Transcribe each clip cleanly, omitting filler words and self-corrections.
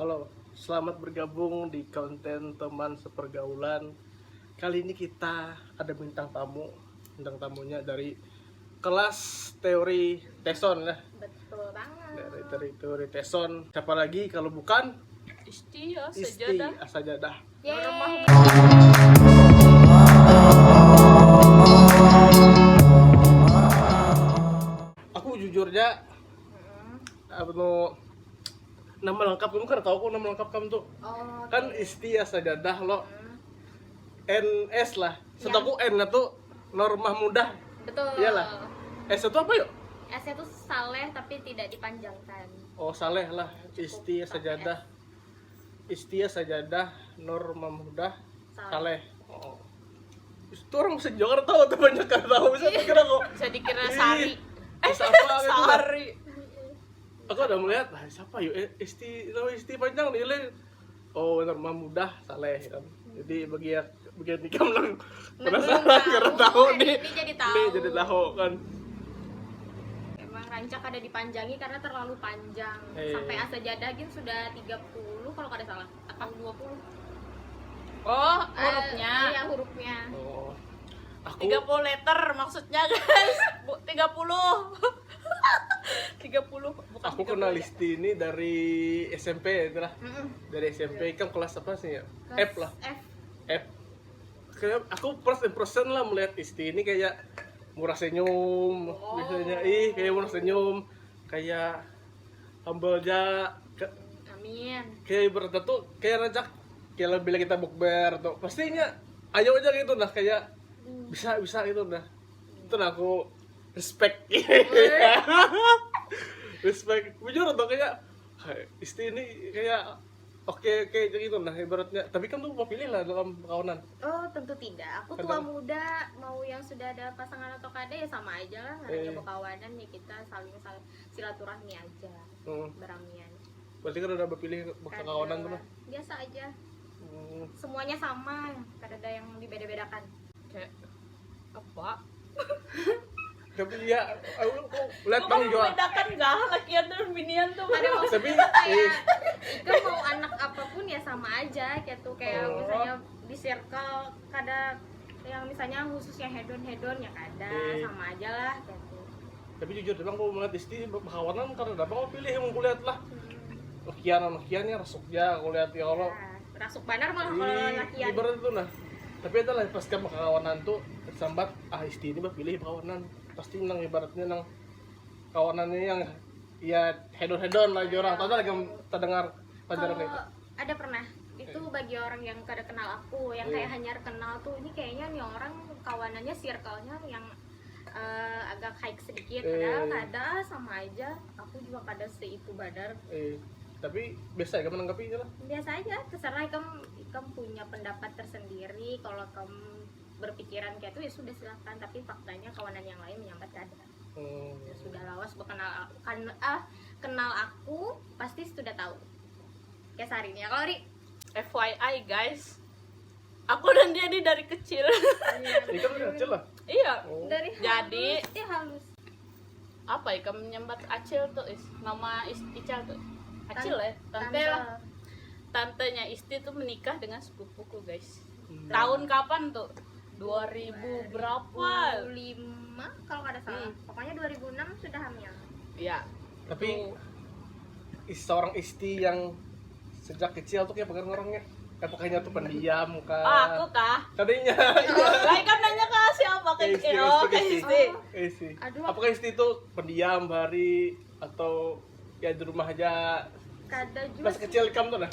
Halo, selamat bergabung di konten teman sepergaulan. Kali ini kita ada bintang tamu. Bintang tamunya dari kelas teori Teson ya. Betul banget. Dari teori Teson. Siapa lagi kalau bukan Isti ya, Isti sejadah. Asajadah. Yeay. Aku jujurnya nama lengkap kamu kan tahu kok nama lengkap kamu tuh. Oh, Kan oke. Isti Asajadah lo. NS lah. Ya. Setahu N tuh Normah Mudah. Betul. Iyalah. S itu apa yuk? S itu saleh tapi tidak dipanjangkan. Oh Saleh lah. Isti Sajadah. Isti Sajadah Normah Mudah Saleh. Oh. Itu orang se-Jakarta tahu tuh banyak kan tahu. Saya kira kok. Bisa dikira Sari. Siapa gitu lah. Sari. Aku udah melihat siapa yuk Isti panjang nih. Oh Normah Mudah Saleh kan. Jadi bagian nikam lang penasaran karena tahu nih. Ini jadi tahu. Nih jadi tahu kan. Emang rancak ada dipanjangi karena terlalu panjang. Sampai Asajadah gin sudah 30 kalau kada salah. Atau 20. Oh, hurufnya. Iya, hurufnya. Oh. Aku 30 letter maksudnya, guys. 30. 30 bukan aku 30. kenal Isti ini dari SMP itulah. Mm-mm. Dari SMP kan kelas apa sih ya? Kelas F lah. F. F. Kayak aku first impression lah melihat Isti ini kayak murah senyum, biasanya kayak murah senyum, kayak humble aja, Amin. kayak ibaratnya tuh kayak rajak kayak bila kita bukber atau pastinya ayo aja gitu nah kayak bisa gitu nah. Itu nah aku respect. Respect. Jujur tuh kayak Isti ini kayak oke gitu nah ibaratnya. Tapi kan tuh mau pilih lah dalam kawanan. Oh, tentu tidak. Aku tua muda, mau yang sudah ada pasangan atau kada ya sama aja lah. Namanya berkawanan ya kita saling silaturahmi aja. Beramian. Berarti kan udah berpilih kawanan tuh. Biasa aja. Semuanya sama, kada ada yang dibeda-bedakan. Kayak apa? Tapi ya aku lihat Kok Bang kamu Joa. bedakan enggak lakian dan binian tuh? Ada maksud Tapi kayak Ika mau anak apapun ya sama aja kayak tuh kayak misalnya di circle kada yang misalnya khusus yang hedon ya kada sama aja lah kayak tuh. tapi jujur Bang aku melihat Isti kawanan karena ada Bang pilih yang kulihat lah. Lakiannya rasuknya aku lihat ya Allah. Nah, rasuk banar malah kalau lakian. Ibarat itu nah. Tapi itu lah pas kawanan tuh sambat Isti ini mah pilih kawanan. Pasti nang ibaratnya nang kawanannya yang ya hedon lah orang tahu lagi terdengar pelajaran Kalau itu. ada pernah itu bagi orang yang kada kenal aku yang kayak hanya kenal tuh ini kayaknya nih orang kawanannya circle-nya yang agak high sedikit padahal kada sama aja aku juga kada seitu badar. Tapi biasa ya kamu nanggapinya lah. Biasa aja terserah kamu punya pendapat tersendiri kalau kamu berpikiran kayak itu ya sudah silakan tapi faktanya kawanan yang lain menyambat kada. Ya sudah lawas kenal aku pasti sudah tahu. Kayak Sari ini ya kalau Ri. FYI guys. Aku dan dia ini dari kecil. Ini kan udah kecil lah. Iya. Dari Jadi halus. apa ya kamu menyambat Acil tuh nama Ical tuh Acil ya tante lah tantenya Isti tuh menikah dengan sepupuku guys. Tahun kapan tuh 2000 berapa 5 kalau nggak ada salah pokoknya 2006 sudah hamil ya. Tapi seorang Isti yang sejak kecil tuh kayak pengen orangnya apakahnya tuh pendiam kah? Aku kah Tadinya Lai kan nanya ke siapa ke Isti. Aduh. Apakah Isti itu pendiam hari atau ya di rumah aja? kada juga Masa kecil kamu tuh nah?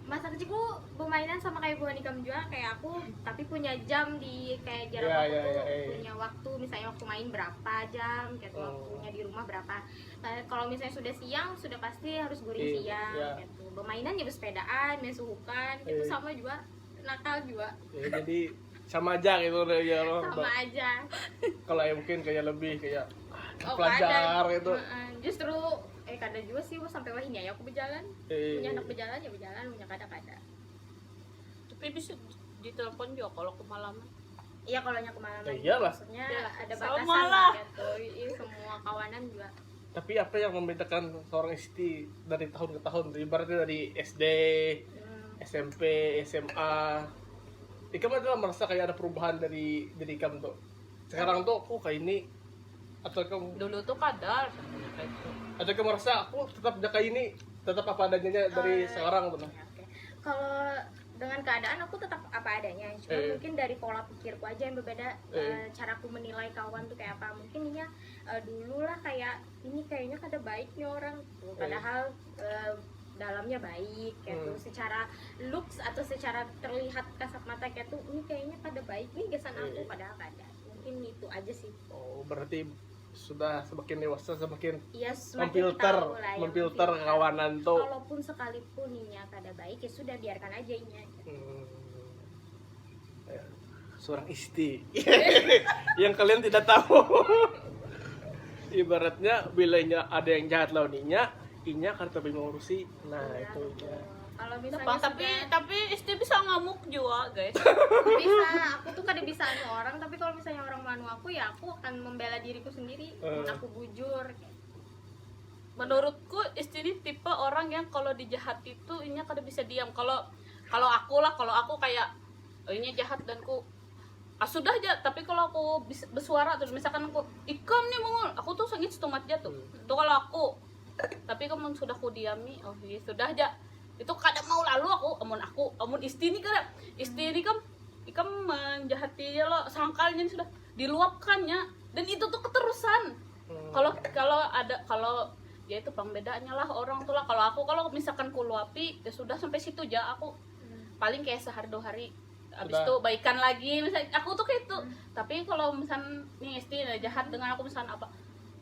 masa kecilku bermainan sama kayak buah nikam juga kayak aku tapi punya jam di kayak jarak Ya, aku ya, tuh ya. punya waktu misalnya waktu main berapa jam kayak tuh waktunya di rumah berapa. Nah, kalau misalnya sudah siang sudah pasti harus guring siang ya. gitu bermainan ya bersepedaan main suhukan itu sama juga nakal juga Ya, jadi sama aja gitu ya loh. sama aja. Kalau ya mungkin kayak lebih kayak Oh, pelajar kada. gitu. Justru kada juga sih sampai wah ini ya aku berjalan punya anak berjalan ya berjalan punya kada tapi bisa ditelepon juga kalau kemalaman. iya kalau nya kemalaman Ya, iyalah. maksudnya Ya, ada sama batasan lah. gitu. Iya, semua kawanan juga Tapi apa yang membedakan seorang istri dari tahun ke tahun? Ibaratnya dari SD, SMP, SMA. Ikam adalah merasa kayak ada perubahan dari diri kamu tuh. Sekarang tuh aku kayak ini, atau kamu Dulu tuh kadar kayak gitu. atau kamu merasa aku tetap kayak ini, tetap apa adanya dari sekarang tuh. Oke. Kalau dengan keadaan aku tetap apa adanya, cuma mungkin dari pola pikirku aja yang berbeda. Caraku menilai kawan tuh kayak apa, mungkin ini dulu lah kayak ini kayaknya kada baik nih orang tuh, padahal dalamnya baik kayak tuh, secara looks atau secara terlihat kasat mata kayak tuh ini kayaknya kada baik nih gesan aku, padahal kada. Mungkin itu aja sih. Oh, berarti sudah semakin dewasa semakin Iya, semakin tahu lah ya, memfilter kawanan tuh. Walaupun sekalipun ini kada baik ya sudah biarkan aja ini. Ya, seorang istri yang kalian tidak tahu. Ibaratnya bila ada yang jahat launinya, inya kan tapi mengurusi. Nah, Ya, itu ya. kalau misalnya Tapi istri bisa ngamuk juga guys. bisa, aku tuh kada bisa anu orang, tapi kalau misalnya orang manu aku ya aku akan membela diriku sendiri. Aku bujur. Menurutku istri ini tipe orang yang kalau dijahat itu inya kada bisa diam. Kalau aku kayak ini jahat dan ku sudah aja, tapi kalau aku bersuara terus misalkan aku ikam nih mengul, aku tuh sangat setumat jatuh. Itu kalau aku. Tapi kamu sudah ku diami, oh iya sudah aja. Itu kadang mau lalu amun istri ini kada. Istri ini ikam menjahati lo sangkalnya sudah diluapkannya dan itu tuh keterusan. Kalau ya itu pembedaannya lah orang tuh lah. Kalau misalkan ku luapi ya sudah sampai situ aja aku. Paling kayak sehari 2 hari abis itu baikan lagi misalnya aku tuh kayak itu. Tapi kalau misalnya nih istri jahat dengan aku misalnya apa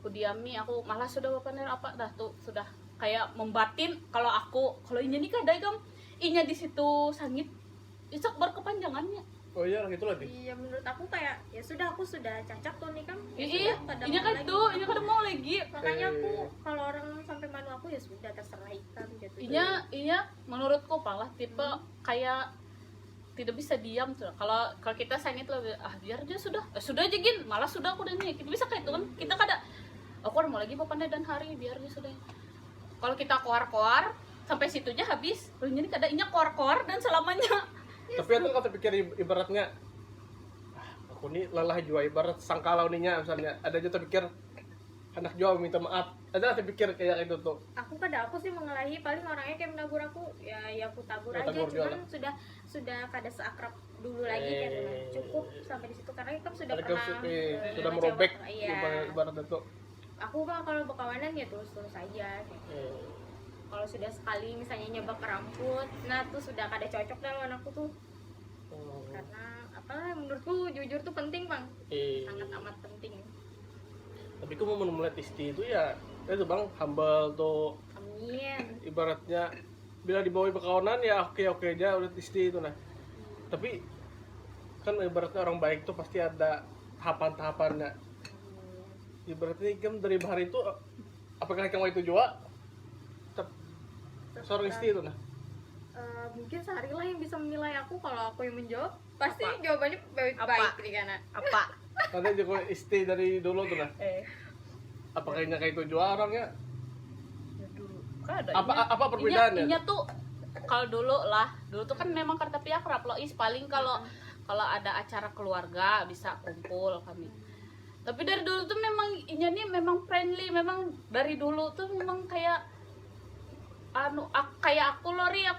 aku diami, aku malah sudah apa dah tuh sudah kayak membatin. Kalau inya nih kadang inya di situ sangit isok berkepanjangannya. Oh iya gitu lagi. Iya, menurut aku kayak ya sudah aku sudah cacat tuh nih kan. Iya, inya kan tuh inya kada mau lagi. Makanya aku kalau orang sampai manu aku ya sudah terserah ikan gitu. Inya menurutku malah tipe kayak tidak bisa diam tuh. Kalau kita sangit lebih biar aja sudah aja gin, malah sudah aku udah nih. Kita bisa kayak itu kan. Kita kada aku mau lagi pandai dan hari biar aja sudah. Kalau kita koar sampai situ aja habis. Ini kada inya koar dan selamanya. Tapi aku kata pikir ibaratnya aku nih lelah jua ibarat sangkalau ninya misalnya ada aja terpikir anak jua minta maaf. Ada terpikir kayak itu tuh. Aku sih mengelahi paling orangnya kayak menagur aku ya aku tabur Ya, aja, tabur cuman jualan. sudah kada seakrab dulu lagi kan. Cukup sampai di situ karena kan sudah Ada pernah sudah merobek ibarat itu. Aku mah kalau berkawanan ya terus aja kayak. Kalau sudah sekali misalnya nyoba keramput, nah tuh sudah kada cocok dengan aku tuh. Karena apa menurutku jujur tuh penting, Bang. Sangat amat penting. Tapi aku mau melihat istri itu ya itu Bang, humble tuh. Amin. Ibaratnya bila dibawa berkawanan ya oke aja udah istri itu nah. Tapi kan ibaratnya orang baik tuh pasti ada tahapan-tahapannya. Ibaratnya kan dari hari itu apakah kamu itu juga seorang istri itu nah? Mungkin sehari lah yang bisa menilai aku. Kalau aku yang menjawab pasti jawabannya baik nih karena Apa? Nanti juga istri dari dulu tuh nah. Apakah ini kayak itu juga orangnya? Kada. Apa perbedaannya? Inya tuh kalau dulu tuh kan memang karena tapi akrab loh. Paling kalau ada acara keluarga bisa kumpul kami. Tapi dari dulu tuh memang inya nih memang friendly, memang dari dulu tuh memang kayak kayak aku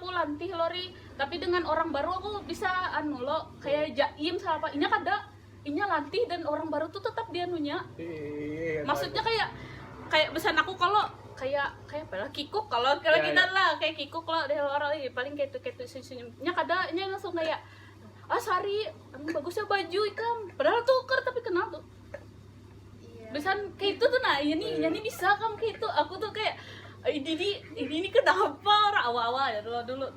lantih lori, tapi dengan orang baru aku bisa kayak jaim sama apa. Inya lantih dan orang baru tuh tetap dia nunya. Maksudnya kayak besan aku kalau kayak apa lah kikuk kalau kita lah kayak kikuk lah dari orang paling kayak itu senyumnya kadanya langsung kayak Sari bagusnya baju ikam padahal tuker tapi kenal tuh. Besan kayak itu tuh nah ini bisa kamu kayak itu. Aku tuh kayak ini kenapa orang awal-awal ya dulu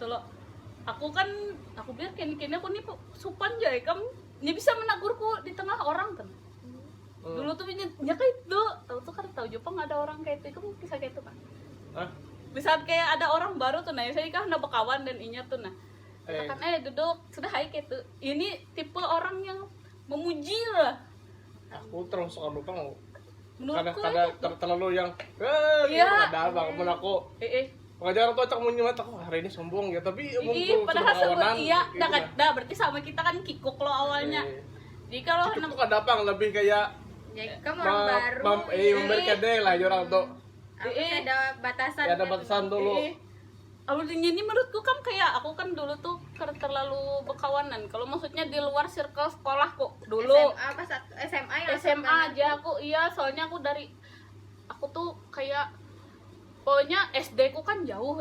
aku biar kini aku nih supan aja kamu ini bisa menagurku di tengah orang kan. Dulu tuh nya kayak itu tahu Jepang ada orang kayak itu kamu bisa kayak itu kan. Bisa kayak ada orang baru tuh nah saya kan udah berkawan dan inya tuh nah kan duduk sudah hai kayak itu. Ini tipe orang yang memuji lah. Aku terus suka Jepang menurutku terlalu yang Iya. ada bangun aku pengajaran tuh acak mau nyemat aku hari ini sombong ya tapi padahal kawanan sebut berarti sama kita kan kikuk lo awalnya. Jadi kalau itu tuh kadang lebih kayak Ya kamu orang baru. memberikan deh lah orang tuh Ada batasan. ya, ada kan? batasan dulu. Awalnya ini menurutku kan kayak aku kan dulu tuh terlalu berkawanan. Kalau maksudnya di luar circle sekolah kok dulu. SMA pas SMA ya. SMA aja aku soalnya aku tuh kayak pokoknya SD ku kan jauh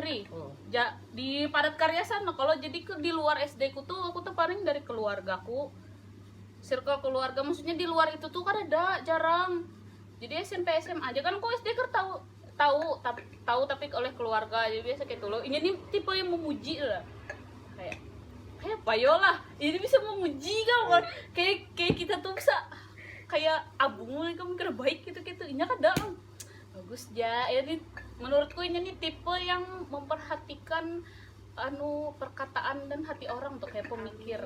di Padat Karya sana. Kalau jadi di luar SD ku tuh aku tuh paling dari keluargaku, circle keluarga, maksudnya di luar itu tuh kan ada jarang. Jadi SMP SMA aja kan kok SD kan tahu tapi oleh keluarga jadi biasa kayak dulu. Ini nih tipe yang memuji lah, kayak payo lah ini bisa memuji kan kayak kita tuh bisa kayak abung kamu kira baik gitu ini kadang bagus ya ini menurutku ini nih tipe yang memperhatikan perkataan dan hati orang tuh kayak pemikir.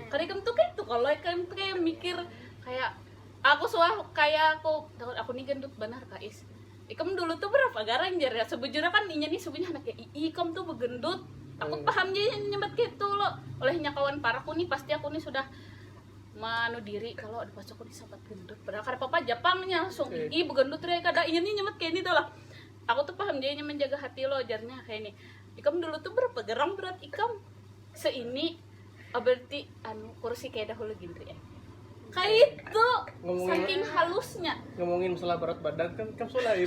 Karena kamu tuh kayak tuh kalau kamu tuh kayak mikir kayak aku nih gendut benar Kais. Kamu dulu tuh berapa garang ya sebujurnya kan inya nih sebenarnya anaknya kamu tuh begendut. Aku paham aja nyembat gitu loh. Olehnya kawan paraku nih pasti aku nih sudah manu diri kalau ada pas aku disabat gendut. Padahal karena papa Japangnya langsung begendut ya kada inya nih nyemet kayak ini tuh lah. Aku tuh paham dia menjaga hati lo jarnya kayak ini. Ikam dulu tuh berapa gram berat ikam? Seini berarti kursi kayak dahulu gitu ya. Kayak itu saking halusnya. Ngomongin masalah berat badan kan sulai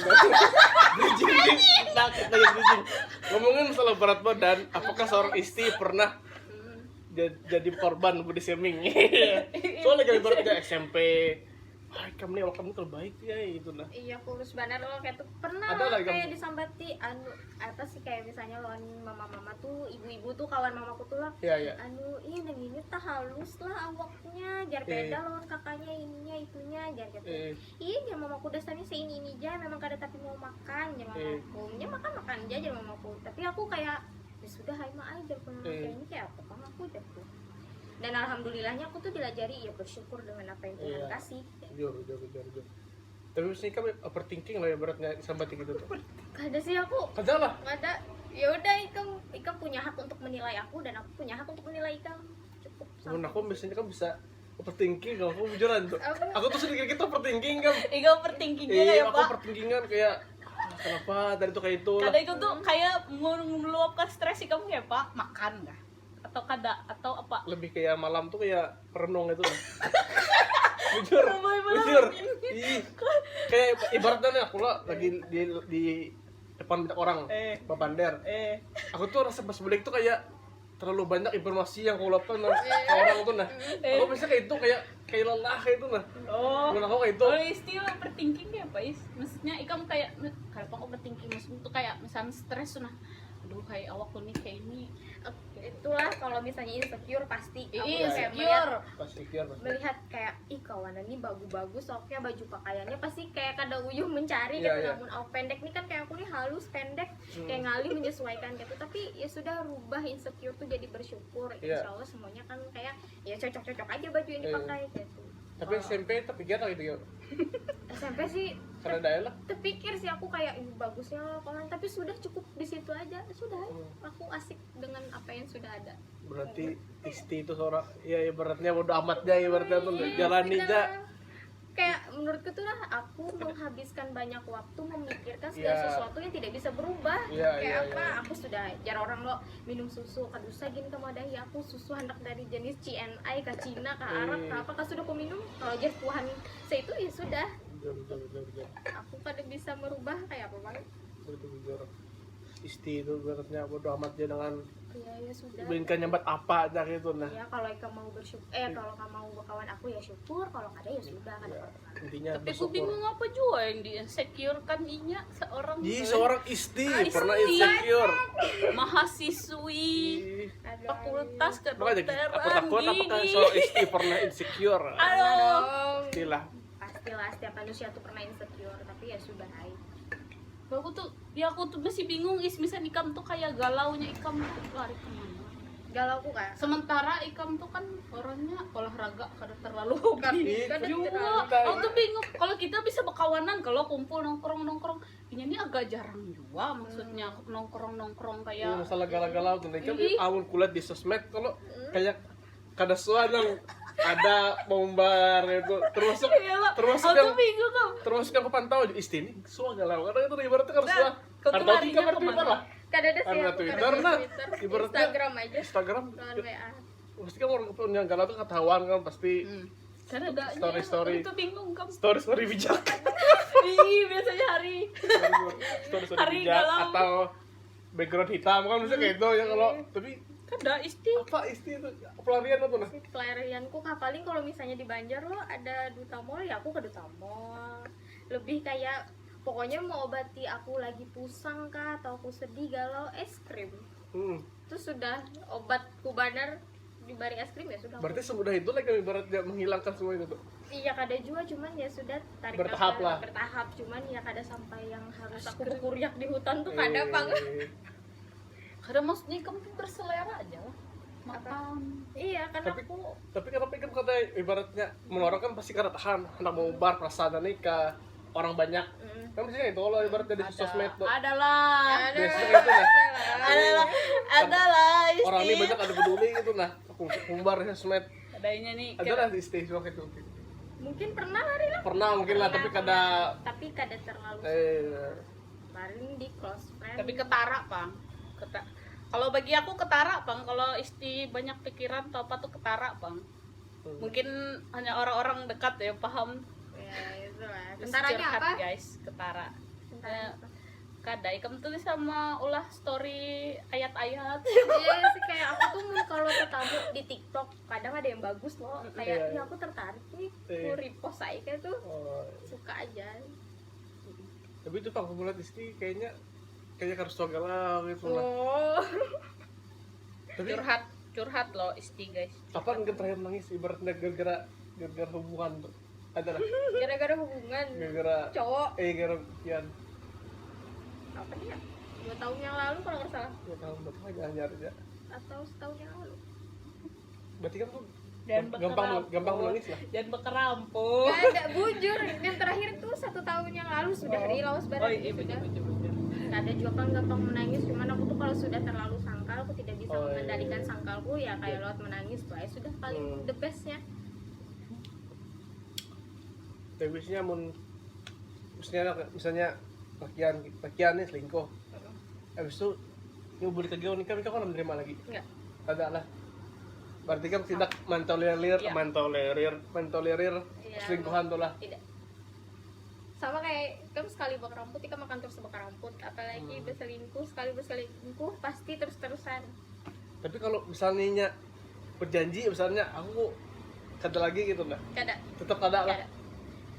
ngomongin masalah berat badan, apakah seorang istri pernah jadi korban body shaming? Soalnya kayak beratnya SMP kamu nih kamu terbaik ya gitu lah. Iya kurus benar loh kayak tuh pernah ada kayak disambati apa sih kayak misalnya lawan mama tuh ibu-ibu tuh kawan mamaku tuh lah iya. ini tak halus lah awaknya jar beda lawan kakaknya ininya itunya jar gitu. Jar mamaku dasarnya seini aja memang kada tapi mau makan jar mamaku makan aja jar mamaku tapi aku kayak ya sudah hai mah aja kalau kayak ini kayak apa kan aku jar tuh. Dan alhamdulillahnya aku tuh diajari ya bersyukur dengan apa yang Tuhan kasih. Jujur. Tapi mesti kamu overthinking lah ya beratnya sambati gitu tuh. Kada sih aku. Kada lah. Kada. Ya udah ikam punya hak untuk menilai aku dan aku punya hak untuk menilai ikam. Cukup. Menurut aku biasanya kan bisa overthinking kalau aku jujuran tuh. Aku tuh sedikit kita overthinking kan. Overthinkingnya kayak aku overthinkingan kayak kenapa dari tuh kayak itu. Kadang itu tuh kayak meluapkan stres sih kamu ya Pak makan nggak? Atau atau apa? Lebih kayak malam tuh kayak perenung itu. Jujur. Kayak ibaratnya nih aku lah lagi di depan banyak orang, babander. Aku tuh rasa pas balik tuh kayak terlalu banyak informasi yang aku lakukan ke orang tuh nah. Aku bisa kayak itu kayak lelah kayak itu nah. Menurut aku kayak itu. Istilah overthinking ya Pak Is. Maksudnya ikam kayak kalau overthinking maksudnya tuh kayak misalnya stres tuh nah. Aduh kayak awakku nih kayak ini. Itulah kalau misalnya insecure pasti aku kayak melihat kayak kawanan ini bagus-bagus soknya baju pakaiannya pasti kayak kada uyuh mencari gitu namun aku pendek nih kan kayak aku nih halus pendek kayak ngalih menyesuaikan gitu tapi ya sudah rubah insecure tuh jadi bersyukur insyaallah semuanya kan kayak ya cocok-cocok aja baju ini pakai gitu. Tapi SMP terpikir lah gitu ya. SMP sih karena daya lah. Terpikir sih aku kayak bagusnya lapangan tapi sudah cukup di situ aja sudah aku asik dengan apa yang sudah ada. Berarti isti itu seorang ya ibaratnya bodo amat aja ibaratnya tuh jalani aja. Kayak menurutku tuh lah aku menghabiskan banyak waktu memikirkan segala sesuatu yang tidak bisa berubah. Aku sudah jar orang lo minum susu kadusa gini kamu ada ya aku susu hendak dari jenis CNI ke Cina ke Arab ke apa kan sudah aku minum kalau jas Tuhan itu ya sudah. Aku kada bisa merubah kayak apa banget. Isti itu beratnya bodo amat aja dengan ya sudah. Binkan nyambat apa aja gitu nah. Ya kalau kamu mau bersyukur kalau kamu mau berkawan aku ya syukur kalau kada ya sudah kan. Intinya tapi aku bingung apa juga yang di insecure kan inya seorang isti pernah insecure mahasiswi fakultas kedokteran aku seorang isti pernah insecure. Aduh pastilah setiap manusia tuh pernah insecure tapi ya sudah aku tuh masih bingung misalnya ikam tuh kayak galaunya ikam tuh lari kemana galau ku kan. Sementara Ikam tuh kan orangnya olahraga kada terlalu hobi. Kada Juga, terlalu. aku tuh bingung. Kalau kita bisa berkawanan, kalau kumpul nongkrong, ini agak jarang juga. Maksudnya nongkrong kayak masalah galau-galau tuh kan Ih. awal kuliah di sosmed kalau kayak kada suara ada bombar itu termasuk Iyalah, termasuk aku yang tuh bingung kok. termasuk yang aku pantau isti ini suara galau karena itu ibaratnya kan suara kau karena larinya kabar Twitter kemana? lah Kada ada sih karena aku, Twitter kada nah Twitter. ibaratnya Instagram aja. Instagram Lawan WA. pasti kan orang yang galau tuh ketahuan kan pasti Karena ada Story. Aku tuh bingung kamu. story bijak Ih, biasanya hari story Hari bijak galau. atau background hitam kan bisa kayak itu ya kalau tapi kada isti. apa isti itu pelarian apa nah Pelarianku paling kalau misalnya di Banjar lo ada Duta Mall ya aku ke Duta Mall. Lebih kayak pokoknya mau obati aku lagi pusing kah atau aku sedih galau es krim. Terus sudah obatku banar di bari es krim ya sudah. berarti semudah itu lah kami ibaratnya menghilangkan semua itu tuh Iya kada juga cuman ya sudah tarik Bertahap nafas, lah. bertahap cuman ya kada sampai yang harus aku berkuryak di hutan tuh kada pang. Kadang maksudnya kamu tuh berselera aja lah. Makan. Iya karena Tapi- aku tapi kenapa kan kata ibaratnya melarang kan pasti karena tahan anak mau bar perasaan nikah orang banyak kan biasanya itu kalau ibaratnya di sosmed tuh Adalah. biasanya kayak itu nah Adalah isti. orang ini banyak ada peduli gitu nah aku kumbar di sosmed Adanya nih. ada lah di stage waktu itu mungkin pernah hari lah. pernah mungkin lah tapi kada Tapi kada terlalu paling di close friend. Tapi ketara, Pang. Kalau bagi aku ketara, Pang. Kalau isti banyak pikiran atau apa tuh ketara, Pang. Mungkin hanya orang-orang dekat ya paham. ya itu lah. Terus Tentaranya curhat, apa? guys, ketara. Tentaranya apa? Kadai kamu tulis sama ulah story ayat-ayat. Iya sih kayak aku tuh kalau ketemu di TikTok kadang ada yang bagus loh kayak Iya. ya aku tertarik nih Iya. aku repost aja tuh oh, suka aja. tapi itu pak aku lihat isti kayaknya harus galau gitu lah Oh tapi curhat loh isti, guys. kapan kan terakhir nangis ibaratnya gara-gara hubungan tuh ada lah gara-gara hubungan gara-gara cowok gara kian apa nih ya 2 tahun yang lalu kalau nggak salah ya tahun berapa aja aja atau setahun yang lalu. berarti kan tuh Dan gampang menangis lah Jangan berkerampung. Gak ada bujur yang terakhir tuh 1 tahun yang lalu sudah rilaus Oh barang iya, sudah. bener. Gak ada juga gampang menangis cuman aku tuh kalau sudah terlalu sangkal aku tidak bisa Oh, iya. mengendalikan sangkalku ya kayak lewat menangis tuh aja sudah paling the bestnya. tapi biasanya misalnya lakian nih selingkuh habis itu ini boleh kegiatan nikah kan menerima lagi Enggak. ada lah berarti kan tidak mentolerir Iya. mentolerir Iya, selingkuhan tuh lah Tidak. Sama kayak kamu sekali bakar rambut, ikan makan terus bakar rambut. Apalagi berselingkuh, sekali berselingkuh pasti terus-terusan. tapi kalau misalnya berjanji misalnya aku kada lagi gitu lah Kada, tetap ada lah kada.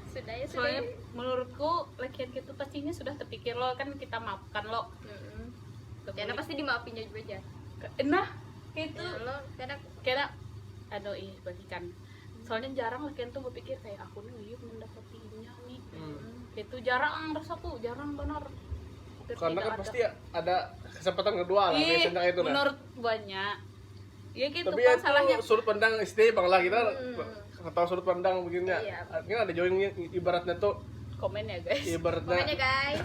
Sudah ya sudah. Soalnya menurutku lakian gitu pastinya sudah terpikir lo kan kita maafkan lo. Karena pasti dimaafinnya juga aja. Nah, itu Ya, lo kada kira aduh ih balikan. Soalnya jarang lakian tuh berpikir kayak aku nih yuk mendapatinya nih. Itu jarang rasaku, jarang benar. Hampir karena tidak kan ada. pasti ada kesempatan kedua lah Ih, biasanya kayak itu lah menurut banyak ya gitu tapi kan itu salahnya. sudut pandang istri bang lah kita tahu sudut pandang begini Iya. akhirnya ada join ibaratnya tuh Komen ya guys. ibaratnya Pokoknya guys,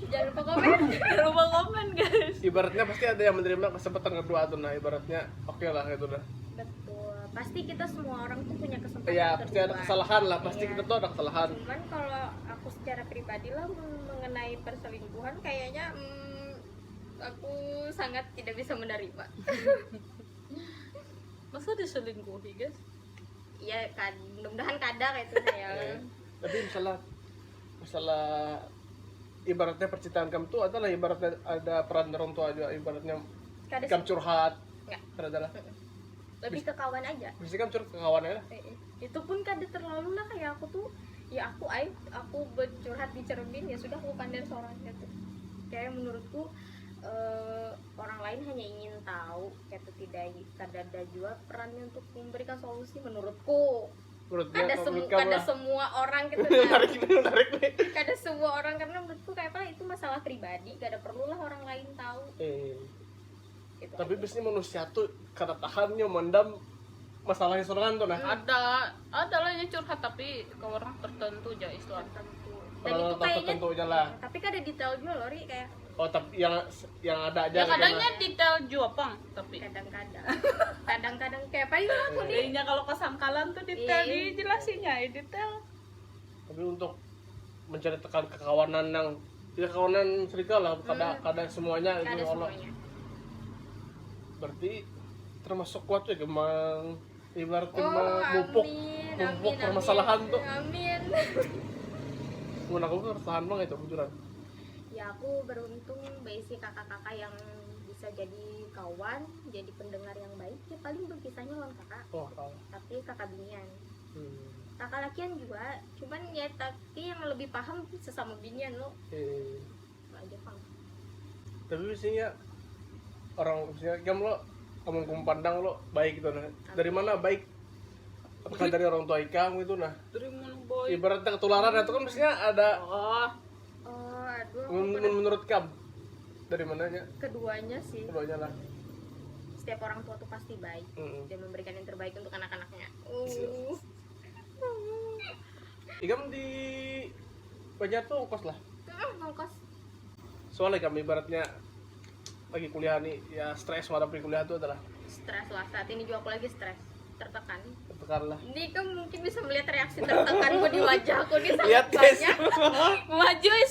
jangan lupa komen. Jangan lupa komen guys. ibaratnya pasti ada yang menerima kesempatan kedua tuh nah ibaratnya oke lah gitu lah Betul. Pasti kita semua orang tuh punya kesempatan ya pasti ada kedua. kesalahan lah pasti Iya. kita tuh ada kesalahan Cuman kalau aku secara pribadi lah mengenai perselingkuhan kayaknya aku sangat tidak bisa menerima. Masa diselingkuhi guys? Ya kan, mudah-mudahan kada kayak itu saya. tapi masalah ibaratnya percintaan kamu tuh adalah ibaratnya ada peran orang tua aja ibaratnya Kada kamu curhat Enggak. adalah lebih ke kawan aja. bisa kan curhat ke kawannya lah Itu pun kada terlalu lah kayak aku tuh ya aku bercurhat di cermin ya sudah aku pandang seorang gitu. Kayak menurutku orang lain hanya ingin tahu gitu tidak ada juga perannya untuk memberikan solusi menurutku. menurut dia atau menurut kamu Kada lah semua orang gitu menarik nih kada semua orang karena menurutku kayak apa itu masalah pribadi kada perlulah orang lain tahu Gitu Tapi aja. biasanya manusia tuh karena tahannya mendam masalahnya sorangan tuh nah. Ada lah yang curhat tapi ke orang tertentu aja Islam. Tertentu. Dan Kalau itu kayaknya tertentunya lah. tapi kan ada detail juga loh Ri, kayak Oh tapi yang ada aja Ya gitu, kadangnya nah. detail juapang tapi kadang-kadang kayak apa ya aku nih jadinya kalau kesangkalan tuh detail Iya. dijelasinnya detail. Tapi untuk mencari tekan kekawanan yang tidak kawanan serigala lah, kada semuanya nggak itu ada Allah. semuanya. Berarti termasuk kuat ya gemang ibaratnya Oh, mumpuk permasalahan tuh. Amin. Mun aku harus tahan banget itu bujuran. Ya aku beruntung basi kakak-kakak yang bisa jadi kawan, jadi pendengar yang baik. Ya paling berkisahnya lawan kakak, Oh, tahu. tapi kakak binian. Hmm. Kakak lakian juga, cuman ya tapi yang lebih paham sesama binian lo. Aja paham. Tapi biasanya orang biasanya kamu lo kamu pandang lo baik gitu nah. Dari mana baik? Apakah dari orang tua kamu itu nah? Dari mana boy? Ibaratnya ketularan itu kan biasanya ada Oh, aduh, aku pernah menurut kamu dari mananya? keduanya sih. Keduanya lah. Setiap orang tua tuh pasti baik. Mm-mm. Dia memberikan yang terbaik untuk anak-anaknya. Ikam di Banjar tuh ongkos lah. Ongkos. Soalnya kami ibaratnya lagi kuliah nih ya stres menghadapi kuliah itu adalah Stres lah, saat ini juga aku lagi stres, tertekan. tertekan lah. Ini kamu mungkin bisa melihat reaksi tertekanku di wajahku nih Lihat sangat guys. banyak. Majuis.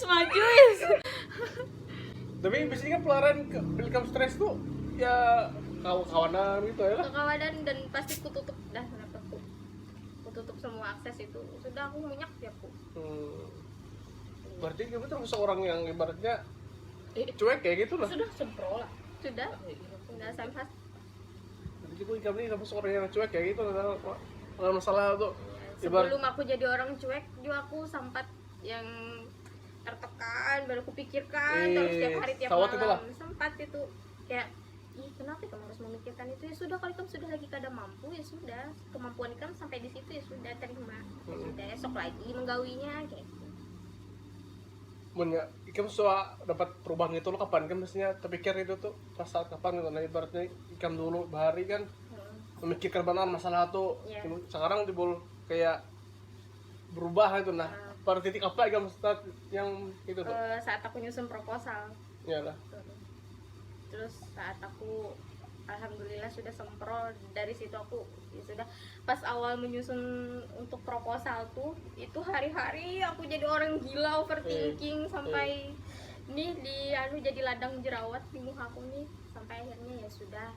Tapi biasanya kan pelaran ketika stres tuh ya kawanan gitu ya lah. Kekawanan dan pasti kututup dah laptopku. Kututup semua akses itu. Sudah aku munyak ya aku. Berarti kamu termasuk orang yang ibaratnya cuek kayak gitu lah. Sudah sempro lah. Sudah sampai Jadi kamu ini termasuk orang yang cuek kayak gitu kalau masalah tuh. sebelum aku jadi orang cuek juga aku sempat yang tertekan baru kupikirkan terus tiap hari tiap sawat itu lah. malam sempat itu kayak ih kenapa kamu harus memikirkan itu ya sudah kalau kamu sudah lagi kada mampu ya sudah kemampuan kamu sampai di situ ya sudah terima ya sudah esok lagi menggawinya kayak gitu. Mun ya kamu suka dapat perubahan itu lo kapan kan biasanya terpikir itu tuh pas saat kapan gitu nah ibaratnya ikam dulu bahari kan memikirkan benar masalah tuh Iya. sekarang dibul kayak berubah itu nah pada titik apa ikam start yang itu tuh Saat aku nyusun proposal ya lah. terus saat aku alhamdulillah sudah sempro dari situ aku ya sudah pas awal menyusun untuk proposal tuh itu hari-hari aku jadi orang gila overthinking sampai nih di jadi ladang jerawat di mukaku nih sampai akhirnya ya sudah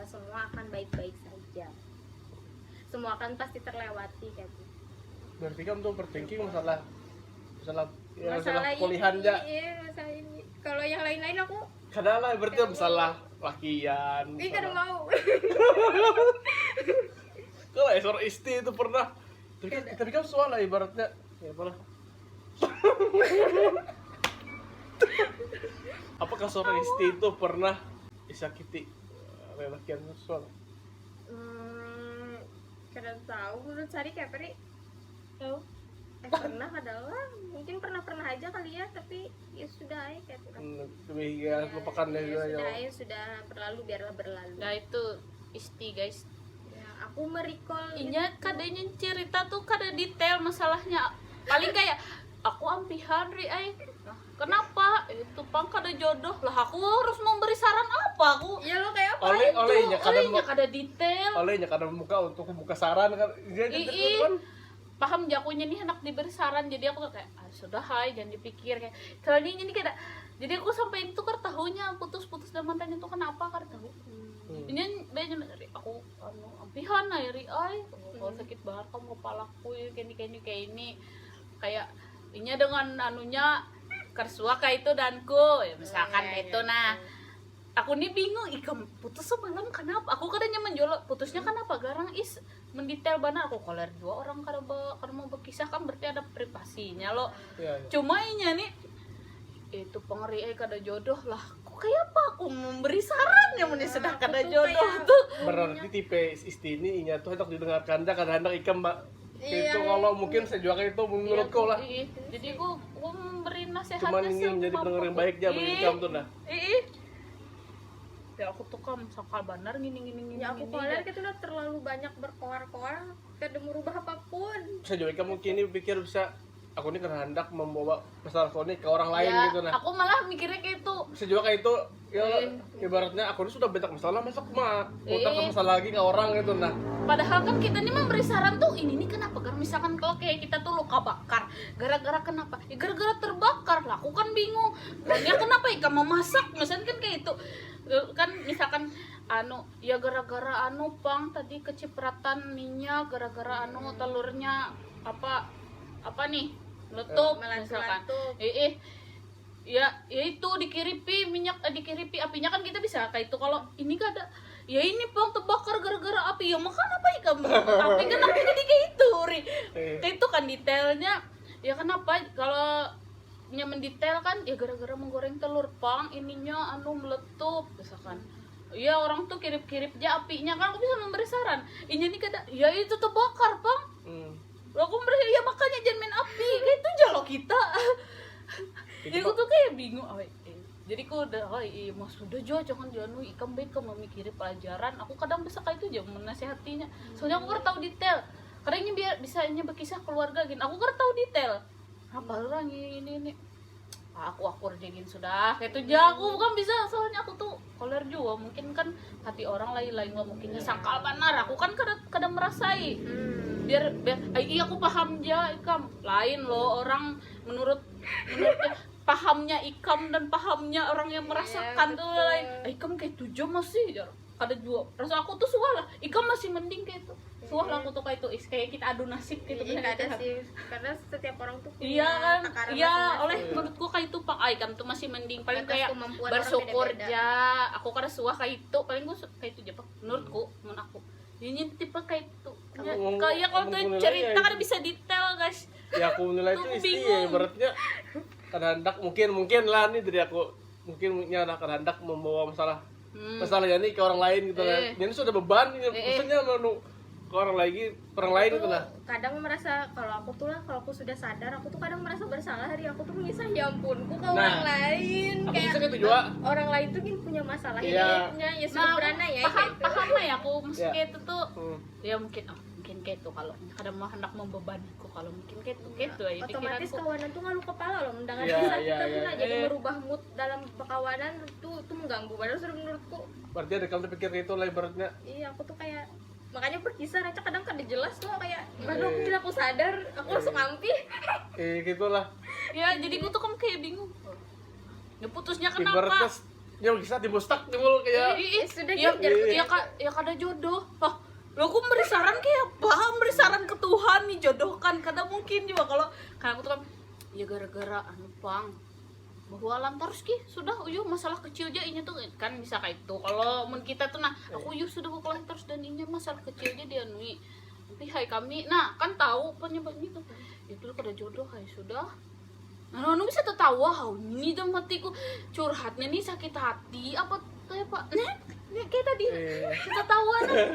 semua akan baik-baik saja semua akan pasti terlewati kayak gitu. Berarti kamu tuh overthinking masalah ya, Masalah kuliahan ini, aja iya, masalah ini. Kalau yang lain-lain aku kadang lah berarti masalah lakian kada mau. kalau seorang istri itu pernah tapi kan soal lah ibaratnya ya apalah. Apakah seorang istri itu pernah disakiti oleh lakian soal? Kada tahu menurut Sari kayak apa, Ri? Tahu? Pernah adalah mungkin pernah aja kali ya tapi ya sudah ya kayak gitu. Lebih ya lupakan deh Ya, gitu sudah aja. ya sudah berlalu biarlah berlalu. Nah itu isti guys. Ya, aku merecall Inya kadanya cerita tuh kada detail masalahnya. Paling kayak aku ampihan ri ay. Nah, kenapa? Itu pang kada jodoh. Lah aku harus memberi saran apa aku? ya lo kayak apa? Olehnya kadang kada detail. olehnya kadang membuka untuk membuka saran kan dia Ii. kan Paham jakunya nih anak diberi saran jadi aku kayak sudah hai jangan dipikir kayak kalau ini kada jadi aku sampai itu kan tahunya putus dan mantannya tuh kenapa kada tahu ini banyak dari aku ampihan ya ri ay kalau sakit banget kamu kepalaku ya kayak ini kayak ini dengan anunya kersuaka itu danku ya misalkan kayak itu nah aku nih bingung ikam putus semalam kenapa aku kadangnya menjolok putusnya kenapa garang is mendetail benar aku kalau dua orang kada mau berkisah kan berarti ada privasinya lo ya. cuma inya nih itu pengeri kada jodoh lah kok kayak apa aku memberi saran yang sedang kada tuh jodoh kayak- tuh Berarti tipe istri ini inya tuh hendak didengarkan aja kadang ikam mbak Iya, itu kalau mungkin saya juga itu menurut kau lah Iya, jadi aku memberi nasihatnya cuman ingin menjadi pendengar yang baik aja bagi ikam tuh nah Ih, Ya aku tuh kan sakal benar gini Ya aku koler itu udah terlalu banyak berkoar-koar, tidak merubah apapun. Bisa juga kamu kini pikir bisa aku ini karena hendak membawa masalah kau ini ke orang lain ya, gitu nah. aku malah mikirnya kayak itu. Bisa juga kayak itu ya ibaratnya aku ini sudah banyak masalah masa aku mah putar ke masalah lagi ke orang gitu nah. Padahal kan kita nih memberi saran tuh ini nih kenapa? Karena misalkan kalau kayak kita tuh luka bakar, gara-gara kenapa? Ya gara-gara terbakar lah. Aku kan bingung. Dan ya kenapa ikan memasak? Misalkan kan kayak itu kan misalkan ya gara-gara pang tadi kecipratan minyak, gara-gara telurnya apa nih meletup misalkan. Ya itu dikiripi minyak dikiripi apinya kan kita bisa kayak itu. Kalau ini kan ada ya ini bang terbakar gara-gara api ya makan apa ikan api kenapa jadi kayak itu kayak itu kan detailnya ya kenapa kalau mendetail kan ya gara-gara menggoreng telur pang ininya meletup misalkan ya orang tuh kirip-kirip aja apinya kan aku bisa memberi saran ini nih kata ya itu terbakar bang aku memberi ya makanya jangan main api kayak itu jalo kita ya aku tuh kayak bingung jadi aku udah iya mas sudah jo jangan ikan baik kamu mikirin pelajaran aku kadang bisa kayak itu jangan menasehatinya soalnya aku tahu detail karena ini biar bisanya berkisah keluarga gini aku tahu detail apa orang ini aku rejengin sudah kayak itu aja aku bukan bisa soalnya aku tuh koler juga mungkin kan hati orang lain nggak mungkinnya sangkal benar aku kan kadang merasai biar iya aku paham aja ikam lain loh orang menurutnya pahamnya ikam dan pahamnya orang yang merasakan tuh lain ikam kayak tujuh masih ada juga rasa aku tuh suah lah ikam masih mending kayak itu suah lah aku tuh kayak itu kayak kita adu nasib gitu iya ada sih karena setiap orang tuh punya iya kan takaran iya masing-masing. oleh menurutku kayak itu pak ikam tuh masih mending paling Atas kayak kemampuan bersyukur orang beda-beda. aja aku kada suah kayak itu paling gue kayak itu aja pak menurutku menurut aku ini tipe kayak itu kayak kalau tuh cerita kan bisa detail guys Ya aku menilai itu istri ya ibaratnya kehendak mungkin lah nih dari aku mungkin ada kehendak membawa masalahnya nih ke orang lain gitu lah. Ini sudah beban maksudnya ke orang lain gitu lah. Kadang merasa kalau aku sudah sadar aku tuh kadang merasa bersalah hari aku tuh menyisah ya ampunku ke orang lain aku kayak bisa gitu juga. orang lain tuh kan punya masalah Iya. ya sudah berana ya paham lah ya aku mesti kayak itu tuh Ya. ya mungkin kayak itu kalau kadang mau hendak membebaniku kalau mungkin kayak itu ya otomatis kawanan tuh ngalu kepala loh mendengar Iya, kisah iya, kita tuh iya. nah jadi merubah mood dalam perkawanan tuh mengganggu padahal sudah menurutku Berarti ada kamu pikir itu lah ibaratnya. iya aku tuh kayak makanya berkisah aja kadang kan jelas tuh kayak baru bila aku sadar aku langsung ampi Gitulah. ya jadi aku tuh kan kayak bingung ya putusnya Ibaratnya kenapa ya bisa dibustak timbul kayak sudah ya kada jodoh lo aku beri saran kayak apa beri saran ke Tuhan nih jodohkan kadang mungkin juga kalau aku tuh kan ya gara-gara pang bahwa lantas ki sudah masalah kecil aja ini tuh kan bisa kayak itu kalau kita tuh aku sudah buka terus dan ini masalah kecil aja dia nui tapi hai kami kan tahu penyebabnya tuh itu kada jodoh hai sudah bisa tertawa ini tuh matiku curhatnya nih sakit hati apa kayak pak kayak tadi kita tahu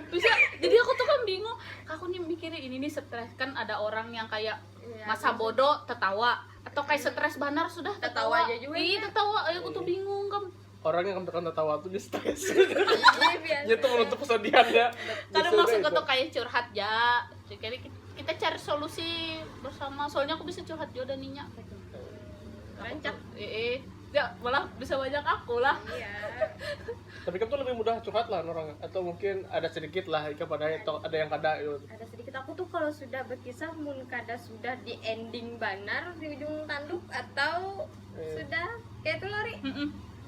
bisa jadi aku tuh kan bingung aku nih mikirin ini nih stres kan ada orang yang kayak masa bodoh tertawa atau kayak stres benar sudah tertawa aja juga iya tertawa aku tuh bingung kan orang yang kan tertawa tuh dia stres. biasa Dia tuh menutup kesedihannya. kadang maksud tuh kayak curhat ya jadi kita cari solusi bersama soalnya aku bisa curhat juga dan Ninya rancak ya malah bisa banyak aku lah iya Tapi kan tuh lebih mudah curhat lah orang atau mungkin ada sedikit lah kepada ada yang kada yuk. ada sedikit aku tuh kalau sudah berkisah mun kada sudah di ending banar di ujung tanduk atau sudah kayak itu lari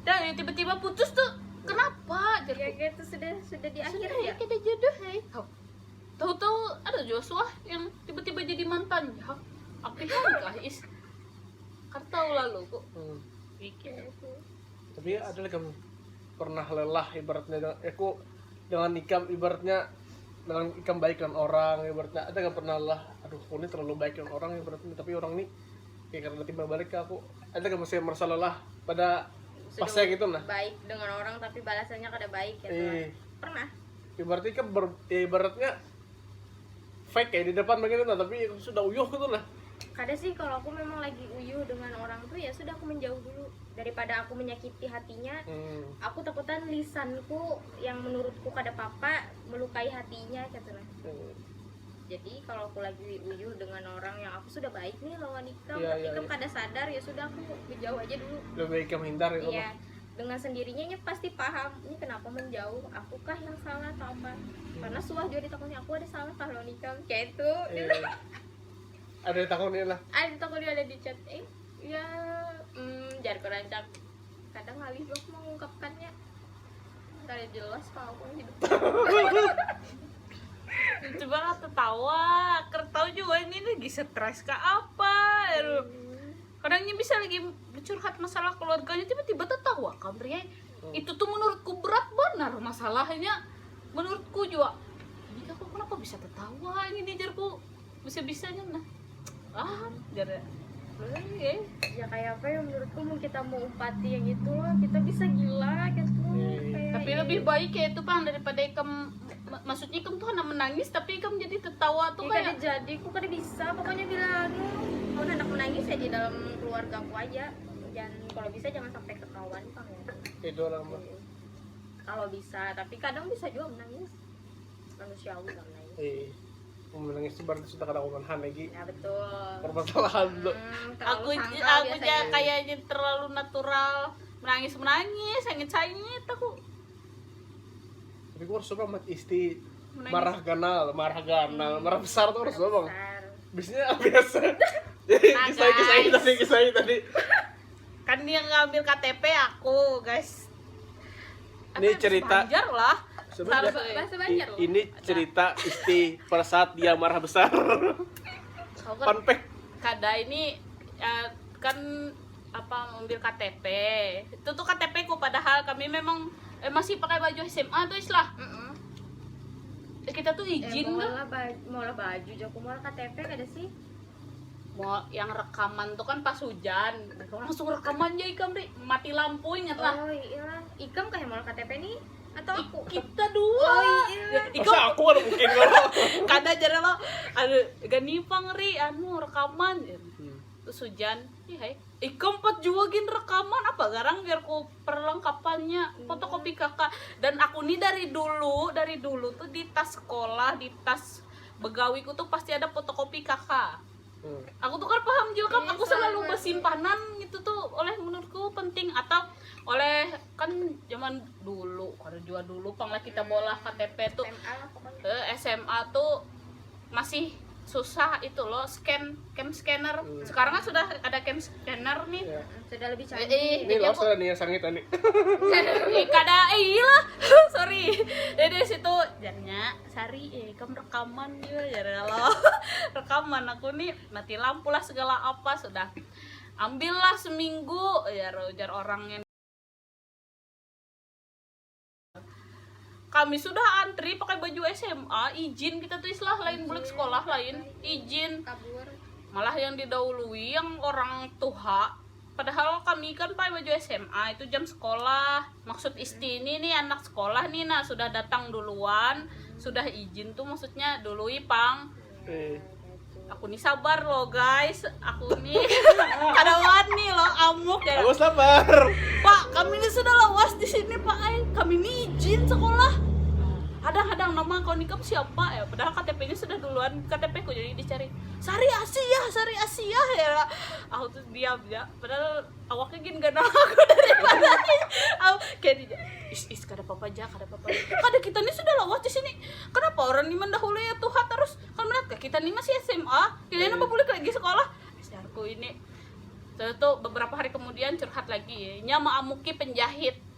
dan tiba-tiba putus tuh kenapa ya kayak itu sudah di akhir sudah ya kita jodoh tahu-tahu ada Joshua yang tiba-tiba jadi mantan ya apa guys kan tahu lalu kok pikir Tapi ada lagi kamu pernah lelah ibaratnya aku dengan ikam ibaratnya dengan ikam baik dengan orang ibaratnya ada nggak pernah lah aduh aku ini terlalu baik dengan orang ibaratnya tapi orang ini kayak karena tiba balik ke aku ada nggak masih merasa lelah pada pasnya gitu nah baik dengan orang tapi balasannya kada baik ya pernah ibaratnya kan ibaratnya fake kayak di depan begitu nah tapi sudah uyuh gitu lah kadang sih kalau aku memang lagi uyuh dengan orang tuh ya sudah aku menjauh dulu daripada aku menyakiti hatinya. Aku takutan lisanku yang menurutku kada papa melukai hatinya katanya. Jadi kalau aku lagi uyuh dengan orang yang aku sudah baik nih lawan ikam, tapi ikam kada sadar ya sudah aku menjauh aja dulu. Lebih baik kamu hindar ya. Iya, dengan sendirinya pasti paham ini kenapa menjauh, akukah yang salah atau apa. Karena suah juga ditakutnya aku ada salah kah lawan ikam kayak itu. Ada yang takutin lah. Ada takut dia ada di chat ya jar kerancang kadang halus loh mengungkapkannya kada jelas kalau aku hidup. Coba tertawa, kertau juga ini lagi stres kah apa? Kadangnya bisa lagi curhat masalah keluarganya tiba-tiba tertawa, kabarnya itu tuh menurutku berat benar masalahnya. Menurutku juga, ini aku kenapa bisa tertawa ini jarku bisa-bisanya nah. Jar Ya kayak apa ya menurutku mau kita mau umpati yang itu loh, kita bisa gila gitu. Tapi lebih baik kayak itu Bang daripada ikam maksudnya ikam tuh anak menangis tapi ikam jadi tertawa tuh kayak kayak jadi aku kada bisa pokoknya bilang mau anak menangis ya di dalam keluarga aku aja, jangan kalau bisa jangan sampai ke kawan Bang ya. Itu orang mah. Kalau bisa, tapi kadang bisa juga menangis, manusiawi kan menangis. Menangis itu berarti sudah kada kumanhan lagi. Ya betul. Permasalahan tuh. aku kayaknya terlalu natural menangis sangit aku. Tapi gua harus coba mat isti Menangis. marah besar tuh harus coba. Besar. Bisnya biasa. Jadi kisah tadi. Kan dia ngambil KTP aku guys. Ini cerita Banjar lah. sebenarnya Bahasa Banjar loh. ini cerita isti pada saat dia marah besar. Aku kan Fun fact. kada ini kan apa ambil KTP. Itu tuh KTP ku padahal kami memang masih pakai baju SMA tuh islah. Kita tuh izin tuh. Mau lah baju Joko mau lah KTP kada sih? Mau yang rekaman tuh kan pas hujan. Langsung rekaman aja ikam deh. Mati lampu ingat lah. Oh iya, ikam kayak mau lah KTP nih atau aku? Kita dua. Oh iya. Masa aku kan mungkin kalau Kada jare lo ada gani pangri rekaman. Terus hujan. Hai. Ikam pat juga gin rekaman apa garang biar ku perlengkapannya fotokopi kakak. Dan aku nih dari dulu tuh di tas sekolah, di tas begawiku tuh pasti ada fotokopi kakak. Aku tuh kan paham juga kan, aku selalu bersimpanan itu tuh oleh menurutku penting atau oleh kan zaman dulu kalau juga dulu panglah kita bola KTP tuh SMA lah pokoknya. SMA tuh masih susah itu loh cam scanner. Sekarang kan sudah ada cam scanner nih. Sudah lebih canggih. ini loh sudah nih yang sangit tadi. Iya sorry dari situ jadinya Sari kamu rekaman juga ya lo rekaman aku nih mati lampu lah segala apa sudah ambillah seminggu ya ujar orang yang kami sudah antri pakai baju SMA izin kita tuh istilah lain bulik sekolah lain izin Kabur. malah yang didahului yang orang tua. Padahal kami kan pakai baju SMA itu jam sekolah. Maksud isti ini nih anak sekolah nih nah sudah datang duluan, sudah izin tuh maksudnya dului pang. Aku nih sabar loh guys, aku nih ada wani loh amuk ya. Aku sabar. Pak, kami ini sudah lawas di sini Pak. Kami ini izin sekolah. Hadang nama kau nikam siapa ya? Padahal KTP-nya sudah duluan KTP ku jadi dicari. Sari Asia ya. Aku tuh diam ya. Padahal awaknya gini gak aku daripada aku kayak dia. Is kada apa-apa aja, kada apa-apa. Kada kita ini sudah lawas di sini. Kenapa orang ini mendahului ya Tuhan terus? Kan mereka kita ini masih SMA. Kita ini apa boleh lagi sekolah? Sarku ini. Terus tuh beberapa hari kemudian curhat lagi. Nya amuki penjahit.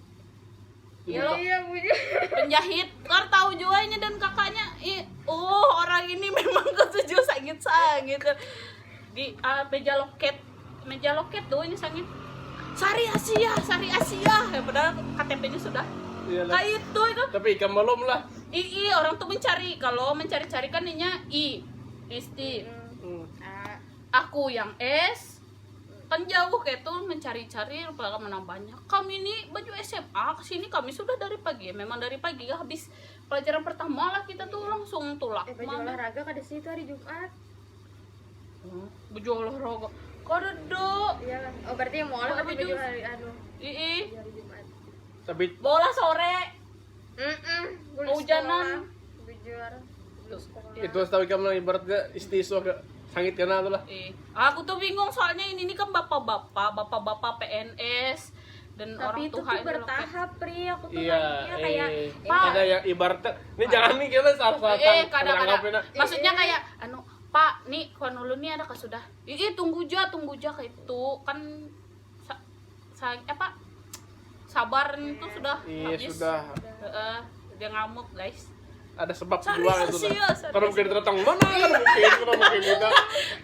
Iya punya. Penjahit kan tahu jualnya dan kakaknya orang ini memang ketujuh sangit gitu di meja loket tuh ini sangit Sari Asia ya padahal KTP-nya sudah kayak itu Tapi ikan belum lah. orang tuh mencari kan ininya isti aku yang S kan jauh kayak tuh mencari-cari rupanya mana banyak kami ini baju SMA kesini kami sudah dari pagi memang dari pagi habis pelajaran pertama lah kita tuh langsung tulak Baju olahraga kada sih itu hari Jumat. Baju olahraga. Kododo. Iya kan. Oh berarti yang mau olah tapi Baju- baju hari Ih, hari Jumat. Tapi bola sore. Bulu Hujanan. sekolah, bujur, bulu sekolah. itu tahu kamu ibaratnya istiso agak sangit kena tuh lah. Aku tuh bingung soalnya ini kan bapak-bapak PNS dan orang Tapi itu tua tuh ini loh, bertahap, Pri. Aku tuh Iya, nanya kayak Pak. ada yang ibaratnya ini jangan nih kita salah-salah kadang-kadang maksudnya kayak Pak, nih kon dulu nih ada sudah. Tunggu aja kayak itu kan apa? Sabar itu sudah iya habis. sudah Dia ngamuk, guys. ada sebab Serius, kedua itu serius, lah serius. kalau mungkin datang mana kan mungkin kita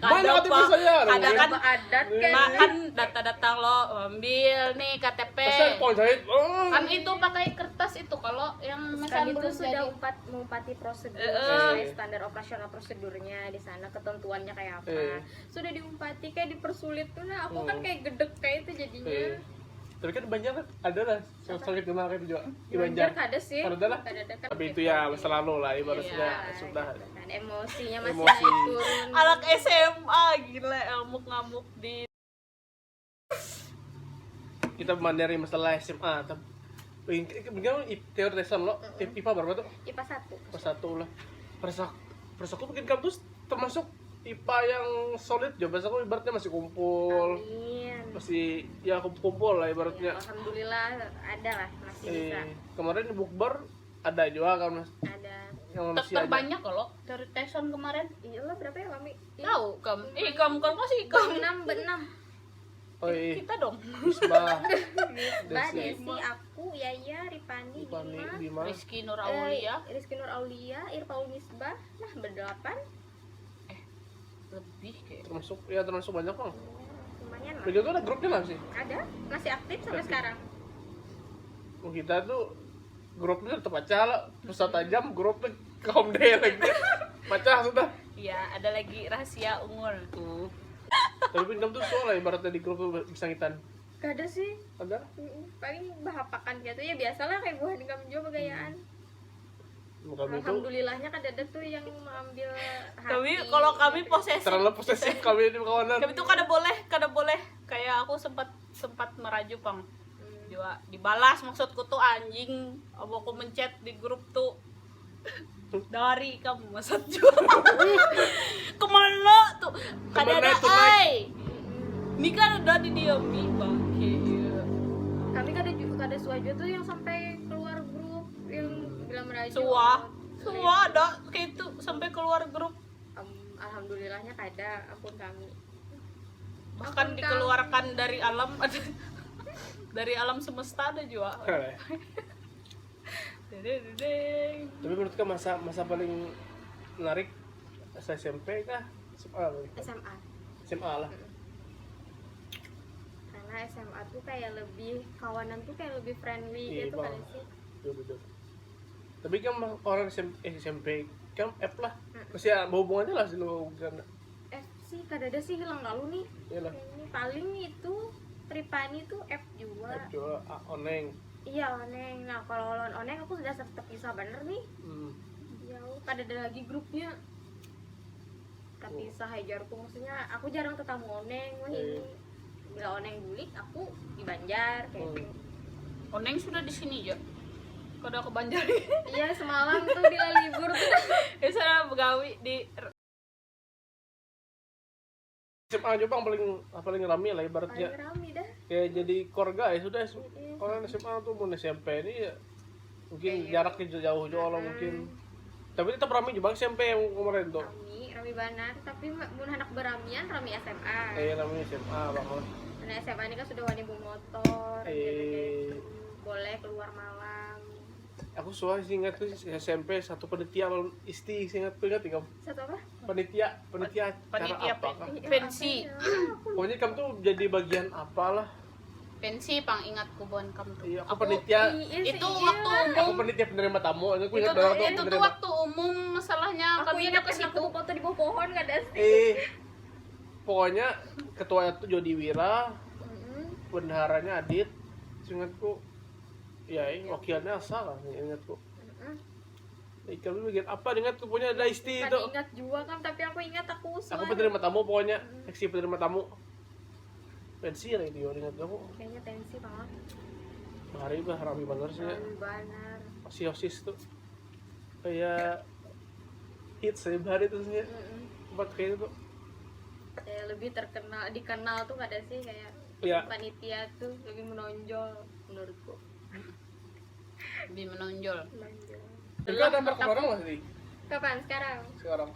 mana Kadang, KTP Pak. saya Kadang kan adat kan. Kan datang lo ambil nih KTP. pesan poin saya Kan itu pakai kertas itu kalau yang Kan misalnya itu belum sudah jadi. mengumpati prosedur Eh. sesuai standar operasional prosedurnya di sana, ketentuannya kayak apa. Sudah diumpati kayak dipersulit tuh. Nah, aku kan kayak gedek kayak itu jadinya. tapi kan banyak kan ada lah sakit kenal kan juga di Banjar Banjar kada sih. ada lah Kada kan. tapi itu ya masa lalu lah ibaratnya Iya, sudah gitu kan. Emosinya masih Emosi. naik turun. Anak SMA gila ngamuk-ngamuk di kita mandiri masalah SMA tapi bagaimana teori Islam lo IPA berapa tuh IPA 1. pas satu lah persaku mungkin kamu tuh termasuk IPA yang solid ya bahasa aku ibaratnya masih kumpul Amin. masih ya kumpul lah Ya, ibaratnya alhamdulillah ada lah masih bisa. kemarin di bukber ada juga kan mas Ada. yang masih ada terbanyak kalau dari Tyson kemarin. Iyalah berapa ya kami? Tahu kamu? Kamu kan masih kamu. 6 oh iya Kita dong. Misbah Mbak Desi Desi, aku, Yaya, Ripani, Pani Bima, Bima Rizky Nur Aulia Rizky Nur Aulia, Irfaul Misbah, nah berdelapan, lebih kayak. termasuk banyak bang lumayan lah. begitu ada grupnya nggak sih Ada, masih aktif sampai Aktif. sekarang. kita tuh grupnya tetap aja pusat tajam grupnya kaum deh lagi pecah sudah Iya, ada lagi rahasia ungul. tapi pinjam tuh soalnya ibaratnya di grup tuh bisa ngitan Gak ada sih. ada Paling bahapakan gitu ya biasalah kayak buah di kamu juga bagayaan. bukan itu Alhamdulillahnya kan ada tuh yang mengambil hati. Kalau kami posesif. terlalu posesif kami di kawanan Kami tuh kada boleh. Kayak aku sempat merajuk pang. Juga dibalas maksudku tuh anjing. Aku mencet di grup tuh dari kamu maksud juga. Kemana tuh? Kada Kemana ada tuh, Mike? ai. Ini kan udah didiami bangke. Kami kada suaju tuh yang sampai keluar grup yang bilang merajuk. Semua ada kayak itu sampai keluar grup. Alhamdulillahnya kada akun kami. Bahkan dikeluarkan dari alam ada dari alam semesta ada juga. Dedeng. tapi menurut kamu masa paling menarik SMP kah SMA SMA. SMA lah Karena SMA tuh kayak lebih kawanan tuh kayak lebih friendly Iya, gitu Bang. kali sih. betul tapi kan orang SMP kan F lah masih ada hubungannya lah sih lo bukan Sih kada ada sih hilang lalu nih. iyalah Ini paling itu Tripani tuh F juga. F juga oneng Iya oneng. Nah kalau lawan oneng aku sudah terpisah bener nih. Jauh. Kada ada lagi grupnya. Terpisah hajarku maksudnya aku jarang ketemu oneng. Wah ini bila oneng bulik aku di Banjar kayak gitu. Oneng sudah di sini ya. Kada ke Banjar. Iya semalam tuh bila libur tuh. Sana begawi di SMA aja bang paling rame lah ibaratnya Paling rame dah. kayak jadi keluarga ya sudah orang SMA tuh mau SMP ini ya mungkin jaraknya jauh jauh lah mungkin tapi tetap rame juga SMP yang kemarin tuh Rame banar tapi mun anak beramian rame SMA. namanya SMA bang Karena SMA ini kan sudah wani bawa motor, jadi boleh keluar malam. aku soalnya sih ingat tuh SMP satu panitia malam isti ingat kamu Satu apa? panitia panitia cara apa kah? pensi. Pokoknya kamu tuh jadi bagian apalah Pensi pang ingatku buan kamu tuh. iya aku panitia Itu waktu aku umum. panitia penerima tamu aku ingat Itu banget tuh tuh penerima waktu umum masalahnya Aku kami ingat ada ke kan situ. aku foto di bawah pohon gak ada sih. pokoknya ketua itu Jody Wira bendaharanya Adit ingatku ya ini wakilnya Asa lah ingatku Kami bikin apa dengan tuh punya ada isti Kan itu. ingat juga kan, tapi aku ingat aku Aku usul. penerima tamu pokoknya, seksi penerima tamu. Pensi lah itu ingat aku. Kayaknya tensi banget. Hari bah rame banget sih ya. Benar. Osis tuh kayak hits ya hari itu sih. Tempat kayak itu. Kayak lebih dikenal tuh ada sih kayak Iya. panitia tuh lebih menonjol menurutku. Lebih menonjol. Menonjol. Itu ada market orang nggak sih Kapan sekarang? sekarang?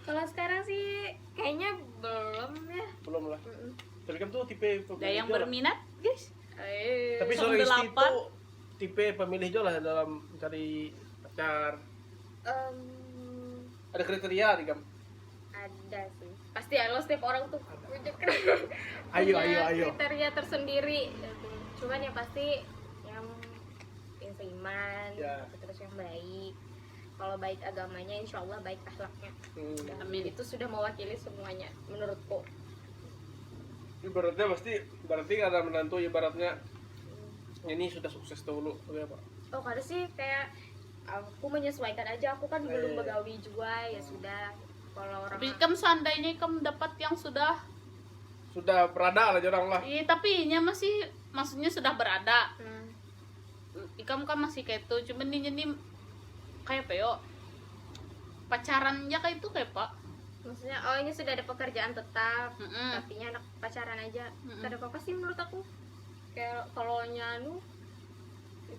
Kalau sekarang sih kayaknya belum ya. Belum lah. Tapi kan tuh tipe Ada pemilih yang Jo lah. berminat, guys. Tapi Song seorang istri delapan. itu tipe pemilih Jo lah dalam mencari pacar. Em, Ada kriteria nih Kam. ada sih. Pasti ya, lo setiap orang tuh punya Ayo, punya ayo. kriteria tersendiri. Cuman yang pasti yang seiman, Ya. terus yang baik. Kalau baik agamanya, insya Allah baik akhlaknya. Amin. Itu sudah mewakili semuanya menurutku. Ibaratnya berarti ada menantu ibaratnya ini sudah sukses dulu oke apa? Oh kada sih kayak aku menyesuaikan aja, aku kan belum begawi juga ya sudah. Kalau orang Tapi kamu seandainya kamu dapat yang sudah, berada lah orang lah. iya tapi nya masih, maksudnya sudah berada. Hmm. Kamu kan masih kayak itu, cuman ini kayak apa yo? Pacarannya kayak itu kayak pak. Maksudnya oh ini sudah ada pekerjaan tetap, Mm-mm. tapi anak pacaran aja. Mm-mm. Kada apa-apa sih menurut aku. Kayak kalau nyanu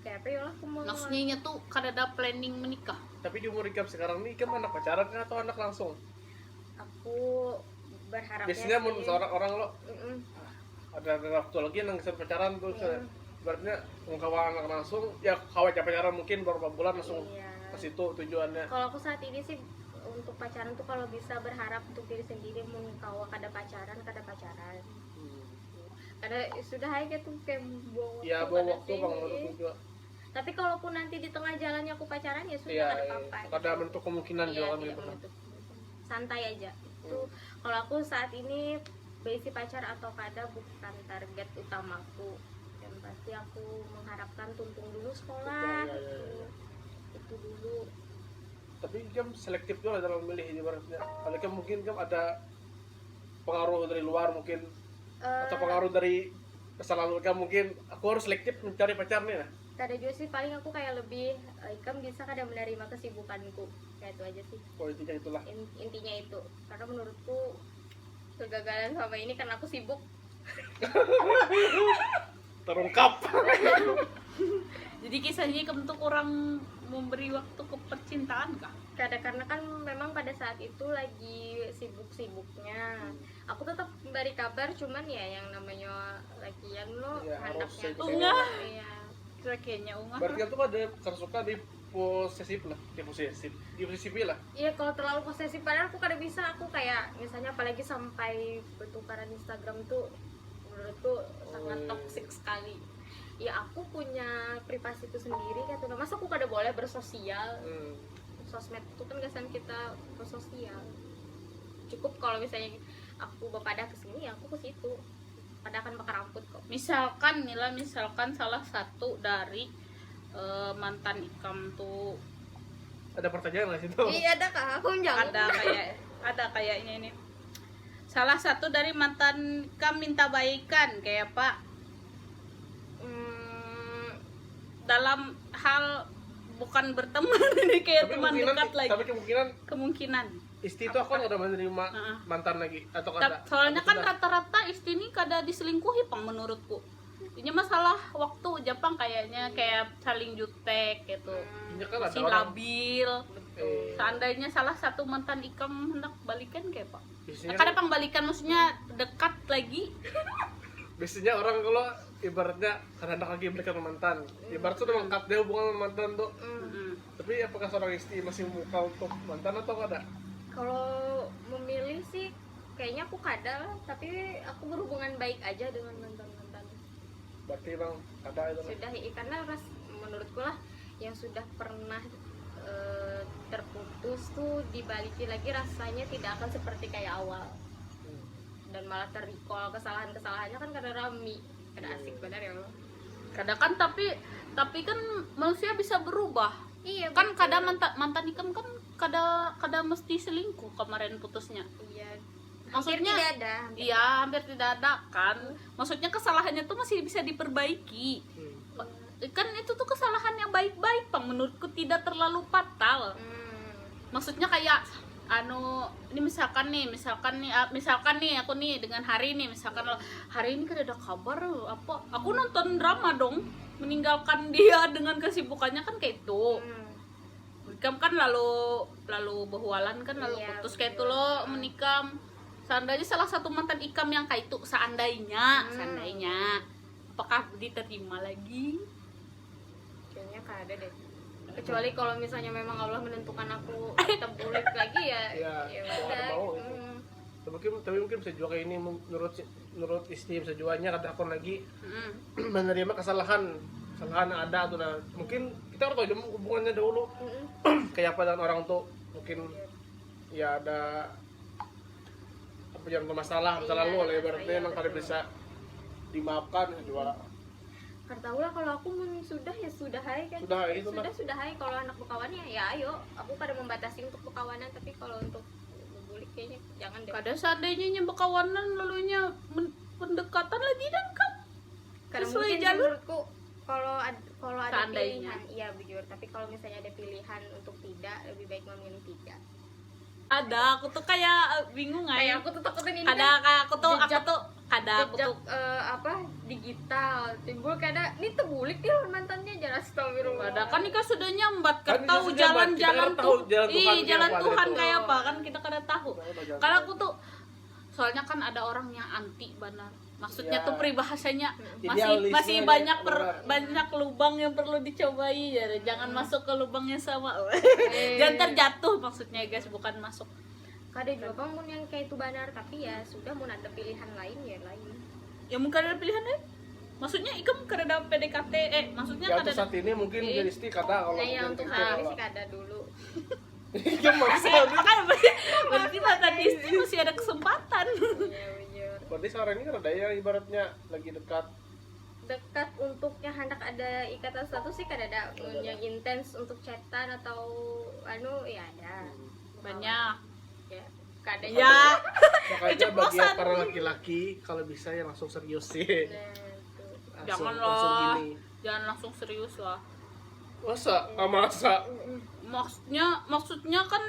kayak apa ya lah aku mau. Maksudnya tuh kada ada planning menikah. Tapi di umur Ikam sekarang nih Ikam anak pacaran kan atau anak langsung? Aku berharapnya Biasanya sih. menurut orang lo Mm-mm. ada waktu lagi yang bisa pacaran tuh Mm. berarti mau kawan anak langsung ya kawan pacaran mungkin beberapa bulan langsung Iya. ke situ tujuannya. Kalau aku saat ini sih untuk pacaran tuh kalau bisa berharap untuk diri sendiri mau kawa kada pacaran. Karena sudah aja tuh kayak bawa waktu. Ya bawa kada waktu sih. bang menurutku juga. Tapi kalaupun nanti di tengah jalannya aku pacaran ya sudah Iya, kada apa-apa. ada bentuk kemungkinan Iya, juga kan tidak gitu kan. menutup. Santai aja. Itu kalau aku saat ini basic pacar atau kada bukan target utamaku. Yang pasti aku mengharapkan tuntung dulu sekolah. Iya, iya, iya. Itu dulu. Tapi Ikam selektif juga dalam memilih ibaratnya. Kalau Ikam mungkin Ikam ada pengaruh dari luar mungkin atau pengaruh dari kesalahan Ikam mungkin aku harus selektif mencari pacar nih nah. Kada juga sih, paling aku kayak lebih Ikam bisa kada menerima kesibukanku, kayak itu aja sih. Politiknya itulah. Intinya itu, karena menurutku kegagalan sama ini karena aku sibuk. Terungkap. Jadi kisahnya kamu tuh kurang memberi waktu ke percintaan kah? Karena kan memang pada saat itu lagi sibuk-sibuknya. Aku tetap memberi kabar, cuman ya yang namanya lagian lo Iya, harus handaknya ikut tuh Unggah. iya. Kayaknya unggah. Berarti kan tuh ada tersuka di posesif lah, di posesif lah. Iya, kalau terlalu posesif padahal aku kada bisa. Aku kayak misalnya apalagi sampai bertukaran Instagram tuh menurutku sangat toksik sekali. Ya aku punya privasi itu sendiri kan tuh. Masa aku kada boleh bersosial? Sosmed itu kan gasan kita bersosial. Cukup kalau misalnya aku bapada ke sini ya aku ke situ. Pada akan bakar rambut kok. Misalkan salah satu dari mantan Ikam tuh Ada pertanyaan nggak situ? Iya ada kak, aku jangan. ada kayaknya ini. Salah satu dari mantan Ikam minta baikan kayak Pak dalam hal bukan berteman ini kayak teman dekat lagi. Tapi Kemungkinan. istri itu aku udah menerima mantan lagi atau kada? Soalnya kan rata-rata istri ini kada diselingkuhi pang menurutku. Ini masalah waktu Jepang kayaknya kayak saling jutek gitu. Ini kan ada Masih orang. labil. Seandainya salah satu mantan Ikam hendak balikan kayak Pak. Biasanya Kada pang balikan maksudnya dekat lagi. biasanya orang kalau ibaratnya kadang lagi mereka mantan. Ibarat tuh udah mengkat deh hubungan sama mantan tuh. Tapi apakah seorang istri masih muka untuk mantan atau kada? Kalau memilih sih kayaknya aku kada lah, tapi aku berhubungan baik aja dengan mantan-mantan. Berarti bang kada itu. Sudah karena menurutku lah yang sudah pernah terputus tuh dibalikin lagi rasanya tidak akan seperti kayak awal. Dan malah terrecall kesalahan-kesalahannya kan karena rami, kada asik benar ya Allah. Kadang kan tapi kan manusia bisa berubah. Iya Kan betul. kadang mantan ikam kan kadang mesti selingkuh kemarin putusnya. Iya. Maksudnya Hampir tidak ada. iya hampir tidak ada kan. Maksudnya kesalahannya tuh masih bisa diperbaiki. Kan itu tuh kesalahan yang baik-baik, Pang, menurutku tidak terlalu fatal. Maksudnya kayak ini misalkan nih aku nih dengan hari ini misalkan hari ini kan ada kabar apa aku nonton drama dong meninggalkan dia dengan kesibukannya kan kayak itu. Ikam kan lalu berhualan kan lalu Iya, putus kayak itu betul. loh menikam. Seandainya salah satu mantan ikam yang kayak itu seandainya apakah diterima lagi? Kayaknya kan ada deh. Kecuali kalau misalnya memang Allah menentukan aku tetap bulik lagi ya. Iya, Ya mau udah. ada mau itu. Tapi mungkin bisa juga kayak ini menurut istri bisa juanya kata aku lagi menerima kesalahan yang ada tuh. Nah, mungkin kita harus tahu dulu hubungannya dahulu kayak apa dengan orang tuh, mungkin ya ada apa yang bermasalah masa lalu lah ibaratnya emang kada bisa dimaafkan juga. Karena lah kalau aku sudah ya sudah hai kan. Sudah hai, itu mah. Sudah hai. Kalau anak berkawannya ya ayo. Aku kada membatasi untuk berkawanan, tapi kalau untuk berbulik kayaknya jangan deh. Kadang seandainya berkawanan lalunya pendekatan lagi dan kan Karena sesuai mungkin jalur. menurutku kalau ada Seandainya. pilihan, iya bujur. Tapi kalau misalnya ada pilihan untuk tidak, lebih baik memilih tidak. Ada aku tuh kayak bingung Kayak aja. aku tuh takutin ini Ada aku tuh jejak- aku jejak tuh digital timbul kada ini terbulik dia mantannya jangan astagfirullah. ada kan nikah sudah nyambat kan Kan tahu kita sudah nyambat, jalan-jalan kita kan tahu tuh jalan Tuhan jalan kayak apa Tuhan gitu. kayak apa kan kita kada tahu. Jalan Karena Tuhan. aku tuh soalnya kan ada orang yang anti benar. Maksudnya Ya. tuh peribahasanya Idealisme masih ya, orang. banyak lubang yang perlu dicobai ya. Jangan masuk ke lubang yang sama. Jangan terjatuh maksudnya guys, bukan masuk. Kada juga bangun yang kayak itu benar, tapi ya sudah mau ada pilihan lain ya lain. Ya mungkin ada pilihan lain. Maksudnya ikam kada ada PDKT maksudnya Ya kada untuk saat ini mungkin jadi istri kata kalau Nah ya mungkin untuk gitu, saat ini kalau- sih kada dulu. Iya maksa. kan berarti mantan istri masih ada kesempatan. Iya bujur. Berarti sekarang ini kan ada yang ibaratnya lagi dekat. Dekat untuknya hendak ada ikatan status sih kada ada. Yang intens untuk chatan atau ya ada. Banyak. Ya kada Ya. Makanya bagi Keceplosan. para laki-laki kalau bisa ya langsung serius sih. Nah, tuh. Langsung Janganlah. gini. Jangan langsung serius lah. Masa? Masa? Maksudnya kan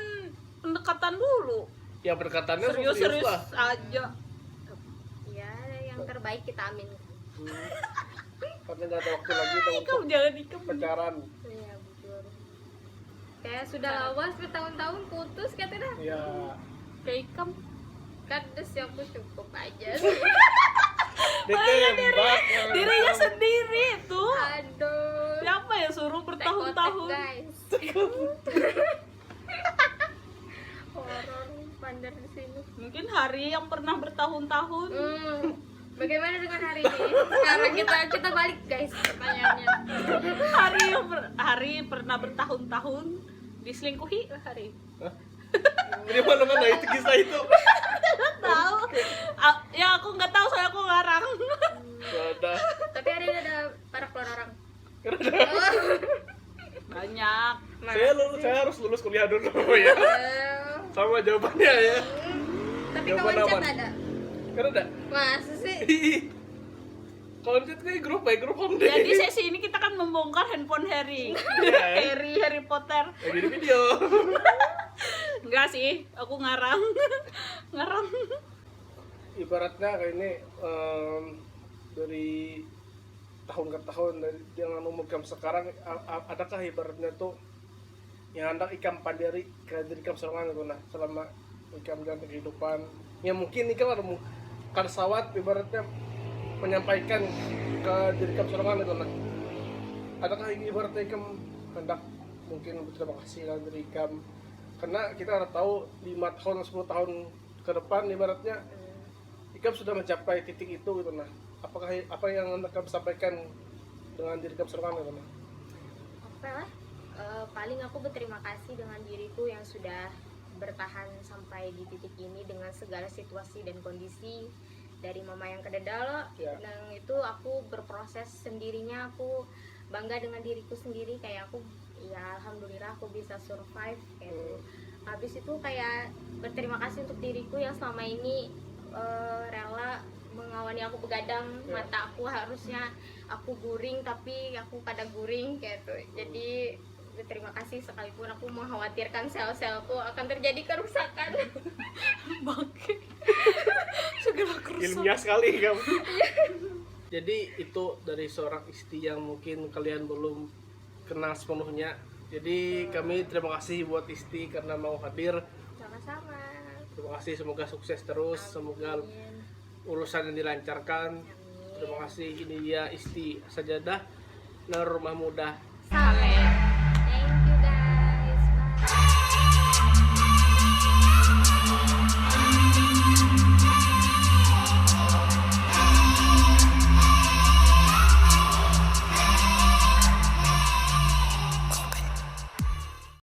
pendekatan dulu. Ya berdekatannya langsung serius Serius-serius lah. aja. Ya yang terbaik kita amin. Karena nggak ada waktu lagi tuh untuk Kamu jangan ikam. pacaran. Iya bujur. Kayak sudah lawas bertahun-tahun putus kata dah. Ya. Kayak ikam. Kades ya aku cukup aja. Ditembak. Dirinya sendiri tuh. Aduh. Siapa ya suruh bertahun-tahun? Guys. Horor pandar di sini. Mungkin Hari yang pernah bertahun-tahun. Bagaimana dengan hari ini? Sekarang kita balik guys pertanyaannya. Hari pernah bertahun-tahun diselingkuhi Hari. Dari mana itu kisah itu? Tahu? Ya aku nggak tahu soalnya aku ngarang. Gak ada. Tapi hari ini ada para keluar orang. Banyak. Saya harus lulus kuliah dulu ya. Sama jawabannya ya. Tapi Jawaban kawan chat aman. ada. Kan ada. Masa sih? Kalau chat kayak grup home deh. Jadi sesi ini kita kan membongkar handphone Harry. Iya. Harry Potter. Lagi di video. Enggak sih, aku ngarang. Ngarang. Ibaratnya kayak ini dari tahun ke tahun dari dengan umur kamu sekarang adakah ibaratnya tuh yang hendak ikam pandiri ke diri kamu seorang gitu nah selama ikam jalan kehidupan ya mungkin ikam ada sawat ibaratnya menyampaikan ke diri kamu seorang gitu nah adakah ibaratnya ikam hendak mungkin berterima kasih ke diri ikam karena kita harus tahu 5 tahun 10 tahun ke depan ibaratnya ikam sudah mencapai titik itu gitu nah apakah apa yang hendak kamu sampaikan dengan diri kamu seorang gitu nah Apa lah? Paling aku berterima kasih dengan diriku yang sudah bertahan sampai di titik ini dengan segala situasi dan kondisi dari mama yang kededal Ya. dan itu aku berproses sendirinya. Aku bangga dengan diriku sendiri, kayak aku ya alhamdulillah aku bisa survive kayak gitu. Habis itu kayak berterima kasih untuk diriku yang selama ini rela mengawani aku begadang. Ya. Mata aku harusnya aku guring tapi aku pada guring kayak gitu. Jadi berterima kasih, sekalipun aku mengkhawatirkan sel-selku akan terjadi kerusakan. Bangke. Segala kerusakan. Ilmiah sekali kamu. Jadi itu dari seorang Isti yang mungkin kalian belum kenal sepenuhnya. Jadi kami terima kasih buat Isti karena mau hadir. Sama-sama. Terima kasih, semoga sukses terus, semoga Amin. urusan yang dilancarkan. Amin. Terima kasih. Ini dia Isti Sajadah Nur Mahmudah